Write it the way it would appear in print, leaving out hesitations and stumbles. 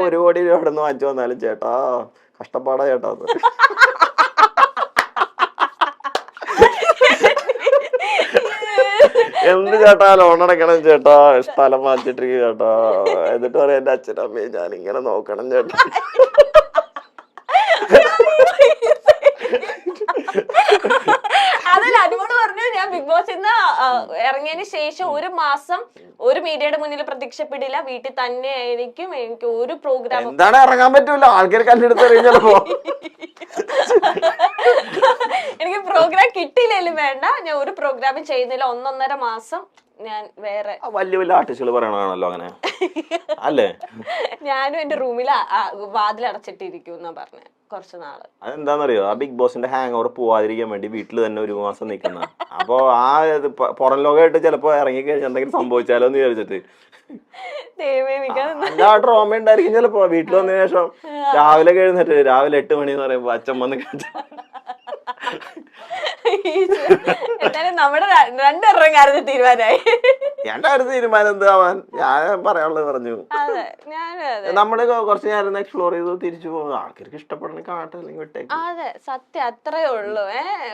ചിലപ്പോ 1 കോടി രൂപ അവിടെ നിന്ന് വാങ്ങിച്ചു വന്നാലും ചേട്ടാ കഷ്ടപ്പാടാ ചേട്ടാ. എന്ത് ചേട്ടാ ലോൺ അടക്കണം ചേട്ടാ, സ്ഥലം മാറ്റിട്ടിരിക്കും ചേട്ടാ, എന്നിട്ട് പറയാം എന്റെ അച്ഛനമ്മയെ ഞാൻ ഇങ്ങനെ നോക്കണം ചേട്ടാ. അതല്ല അനുമോട് പറഞ്ഞു ഞാൻ ബിഗ് ബോസ് ഇറങ്ങിയതിന് ശേഷം 1 മാസം ഒരു മീഡിയയുടെ മുന്നിൽ പ്രത്യക്ഷപ്പെടില്ല, വീട്ടിൽ തന്നെ ആയിരിക്കും, എനിക്ക് ഒരു പ്രോഗ്രാം എന്താണ് ഇറങ്ങാൻ പറ്റൂല, ആൾക്കാർ കല്ലെടുത്ത് എറിയും ചിലപ്പോ. എനിക്ക് പ്രോഗ്രാം കിട്ടിയില്ലേലും വേണ്ട, ഞാൻ ഒരു പ്രോഗ്രാമും ചെയ്യുന്നില്ല, 1.5 മാസം ഞാൻ വേറെ വലിയ വലിയ ആർട്ടിസ്റ്റുകൾ പറയണതാണല്ലോ അങ്ങനെ അല്ലേ. ഞാനും എന്റെ റൂമിൽ വാതിലടച്ചിട്ടിരിക്കും എന്നാ പറഞ്ഞ കുറച്ച് നാള്. അതെന്താന്നറിയോ, ആ ബിഗ് ബോസിന്റെ ഹാങ് ഓവർ പോവാതിരിക്കാൻ വേണ്ടി വീട്ടിൽ തന്നെ 1 മാസം നിൽക്കുന്ന. അപ്പൊ ആ പുറം ലോകമായിട്ട് ചിലപ്പോ ഇറങ്ങി കഴിഞ്ഞാൽ എന്തെങ്കിലും സംഭവിച്ചാലോ എന്ന് വിചാരിച്ചിട്ട് എല്ലാ ട്രോമ ഉണ്ടായിരിക്കും ചിലപ്പോ. വീട്ടിൽ വന്നതിന് ശേഷം രാവിലെ എഴുന്നേറ്റ് രാവിലെ 8 മണി എന്ന് പറയുമ്പോ അച്ഛൻ വന്ന് എന്തായാലും നമ്മുടെ 2 കാര്യത്തിൽ തീരുമാനമായി. എന്റെ കാര്യത്തിൽ തീരുമാനം എന്താവാൻ, ഞാൻ പറയാനുള്ളത് പറഞ്ഞു. നമ്മള് കുറച്ച് നേരം എക്സ്പ്ലോർ ചെയ്തു തിരിച്ചു പോകും. ആൾക്കാർക്ക് ഇഷ്ടപ്പെടണമെങ്കിൽ കാണട്ടെ, അല്ലെങ്കിൽ വിട്ടേക്കും. അതെ സത്യം, അത്രേ ഉള്ളൂ.